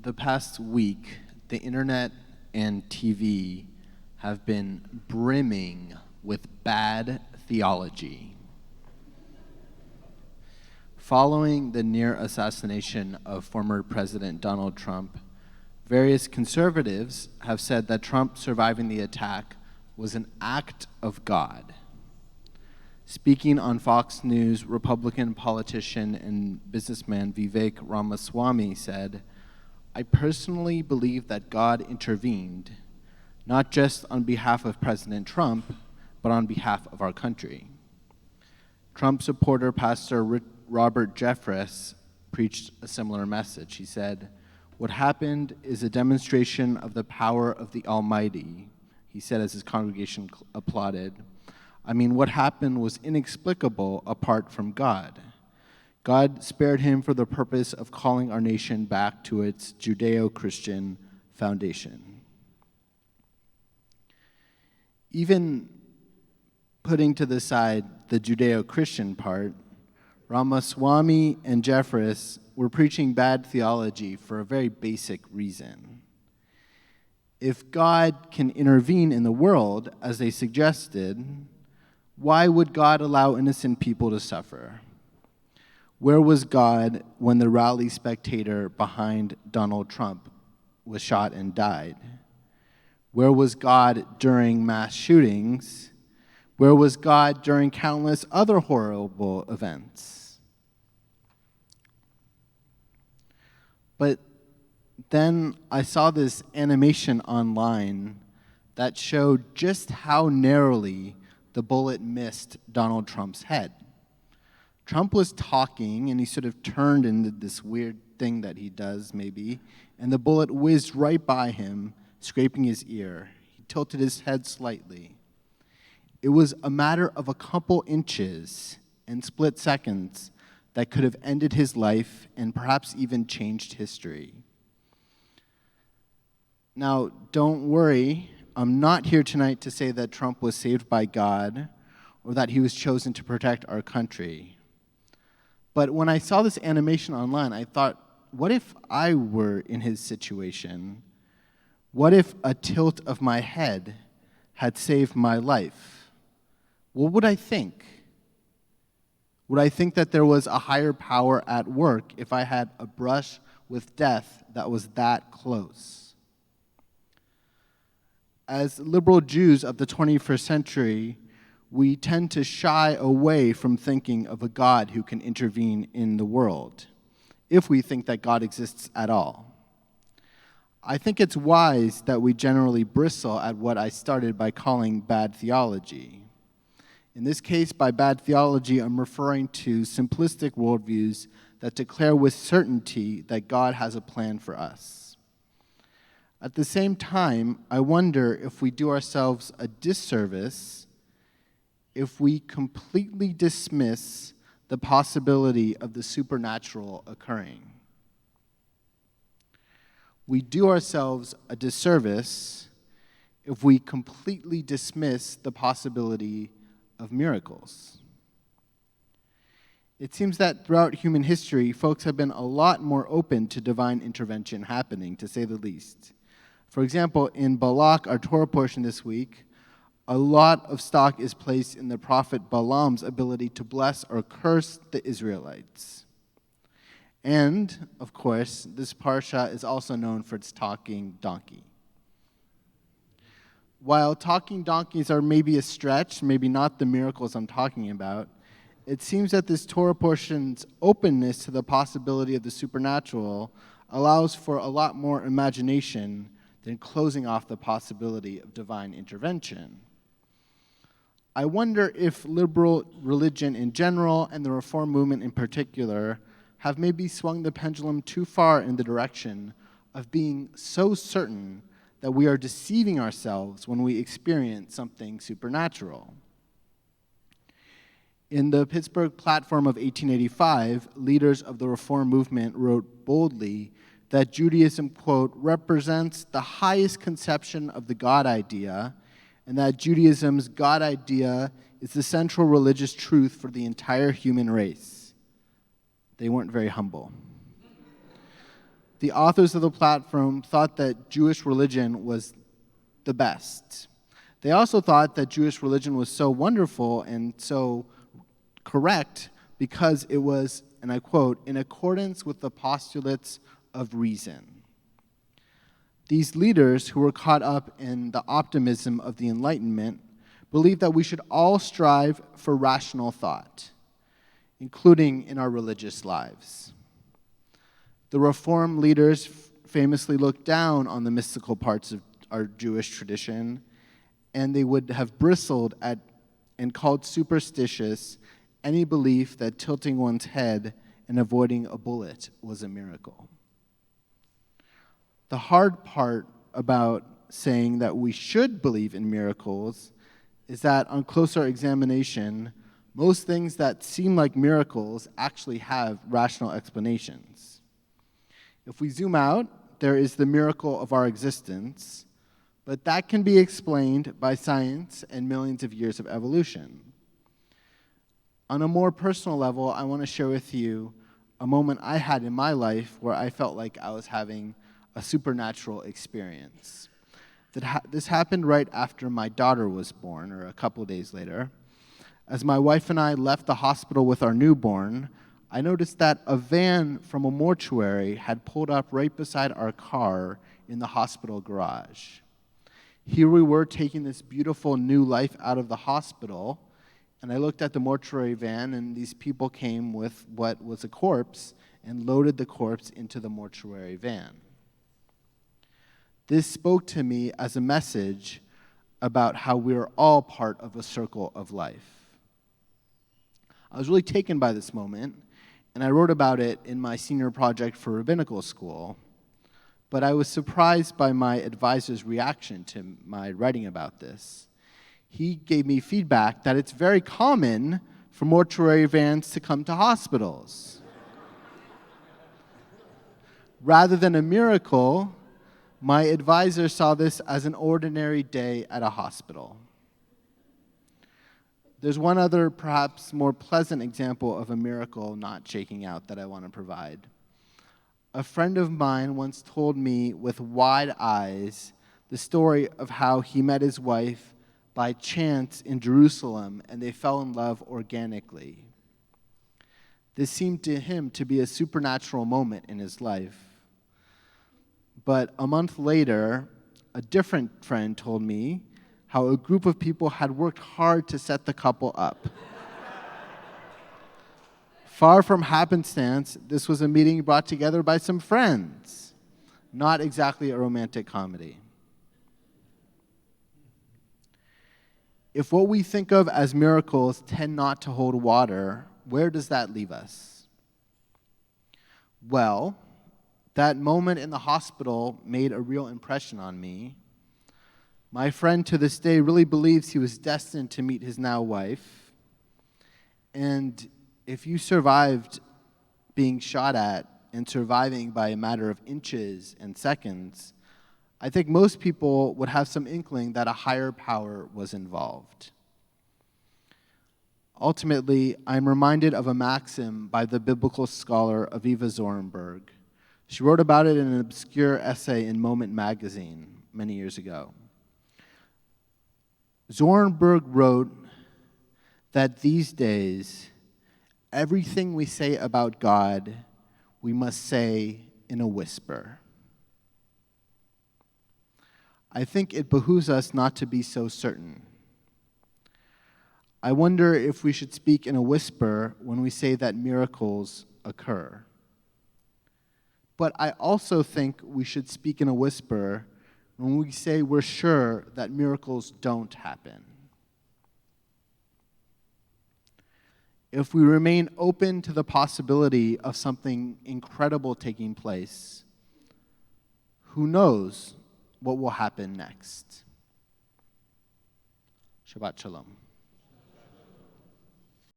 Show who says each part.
Speaker 1: The past week, the internet and TV have been brimming with bad theology. Following the near assassination of former President Donald Trump, various conservatives have said that Trump surviving the attack was an act of God. Speaking on Fox News, Republican politician and businessman Vivek Ramaswamy said, "I personally believe that God intervened, not just on behalf of President Trump, but on behalf of our country." Trump supporter Pastor Robert Jeffress preached a similar message. He said, "What happened is a demonstration of the power of the Almighty," he said as his congregation applauded. "I mean, what happened was inexplicable apart from God. God spared him for the purpose of calling our nation back to its Judeo-Christian foundation." Even putting to the side the Judeo-Christian part, Ramaswamy and Jeffress were preaching bad theology for a very basic reason. If God can intervene in the world, as they suggested, why would God allow innocent people to suffer? Where was God when the rally spectator behind Donald Trump was shot and died? Where was God during mass shootings? Where was God during countless other horrible events? But then I saw this animation online that showed just how narrowly the bullet missed Donald Trump's head. Trump was talking, and he sort of turned into this weird thing that he does, maybe, and the bullet whizzed right by him, scraping his ear. He tilted his head slightly. It was a matter of a couple inches and split seconds that could have ended his life and perhaps even changed history. Now, don't worry, I'm not here tonight to say that Trump was saved by God or that he was chosen to protect our country. But when I saw this animation online, I thought, what if I were in his situation? What if a tilt of my head had saved my life? What would I think? Would I think that there was a higher power at work if I had a brush with death that was that close? As liberal Jews of the 21st century, we tend to shy away from thinking of a God who can intervene in the world, if we think that God exists at all. I think it's wise that we generally bristle at what I started by calling bad theology. In this case, by bad theology, I'm referring to simplistic worldviews that declare with certainty that God has a plan for us. At the same time, I wonder if we do ourselves a disservice if we completely dismiss the possibility of the supernatural occurring. We do ourselves a disservice if we completely dismiss the possibility of miracles. It seems that throughout human history, folks have been a lot more open to divine intervention happening, to say the least. For example, in Balak, our Torah portion this week, a lot of stock is placed in the prophet Balaam's ability to bless or curse the Israelites. And, of course, this parsha is also known for its talking donkey. While talking donkeys are maybe a stretch, maybe not the miracles I'm talking about, it seems that this Torah portion's openness to the possibility of the supernatural allows for a lot more imagination than closing off the possibility of divine intervention. I wonder if liberal religion in general and the Reform movement in particular have maybe swung the pendulum too far in the direction of being so certain that we are deceiving ourselves when we experience something supernatural. In the Pittsburgh Platform of 1885, leaders of the Reform movement wrote boldly that Judaism, quote, represents the highest conception of the God idea, and that Judaism's God idea is the central religious truth for the entire human race. They weren't very humble. The authors of the platform thought that Jewish religion was the best. They also thought that Jewish religion was so wonderful and so correct because it was, and I quote, in accordance with the postulates of reason. These leaders, who were caught up in the optimism of the Enlightenment, believed that we should all strive for rational thought, including in our religious lives. The Reform leaders famously looked down on the mystical parts of our Jewish tradition, and they would have bristled at and called superstitious any belief that tilting one's head and avoiding a bullet was a miracle. The hard part about saying that we should believe in miracles is that on closer examination, most things that seem like miracles actually have rational explanations. If we zoom out, there is the miracle of our existence, but that can be explained by science and millions of years of evolution. On a more personal level, I want to share with you a moment I had in my life where I felt like I was having a supernatural experience. This happened right after my daughter was born, or a couple days later. As my wife and I left the hospital with our newborn, I noticed that a van from a mortuary had pulled up right beside our car in the hospital garage. Here we were taking this beautiful new life out of the hospital, and I looked at the mortuary van, and these people came with what was a corpse and loaded the corpse into the mortuary van. This spoke to me as a message about how we are all part of a circle of life. I was really taken by this moment, and I wrote about it in my senior project for rabbinical school, but I was surprised by my advisor's reaction to my writing about this. He gave me feedback that it's very common for mortuary vans to come to hospitals. Rather than a miracle, my advisor saw this as an ordinary day at a hospital. There's one other, perhaps more pleasant example of a miracle not shaking out that I want to provide. A friend of mine once told me with wide eyes the story of how he met his wife by chance in Jerusalem and they fell in love organically. This seemed to him to be a supernatural moment in his life. But a month later, a different friend told me how a group of people had worked hard to set the couple up. Far from happenstance, this was a meeting brought together by some friends, not exactly a romantic comedy. If what we think of as miracles tend not to hold water, where does that leave us? Well, that moment in the hospital made a real impression on me. My friend to this day really believes he was destined to meet his now wife. And if you survived being shot at and surviving by a matter of inches and seconds, I think most people would have some inkling that a higher power was involved. Ultimately, I'm reminded of a maxim by the biblical scholar Aviva Zornberg. She wrote about it in an obscure essay in Moment magazine many years ago. Zornberg wrote that these days, everything we say about God, we must say in a whisper. I think it behooves us not to be so certain. I wonder if we should speak in a whisper when we say that miracles occur. But I also think we should speak in a whisper when we say we're sure that miracles don't happen. If we remain open to the possibility of something incredible taking place, who knows what will happen next? Shabbat Shalom.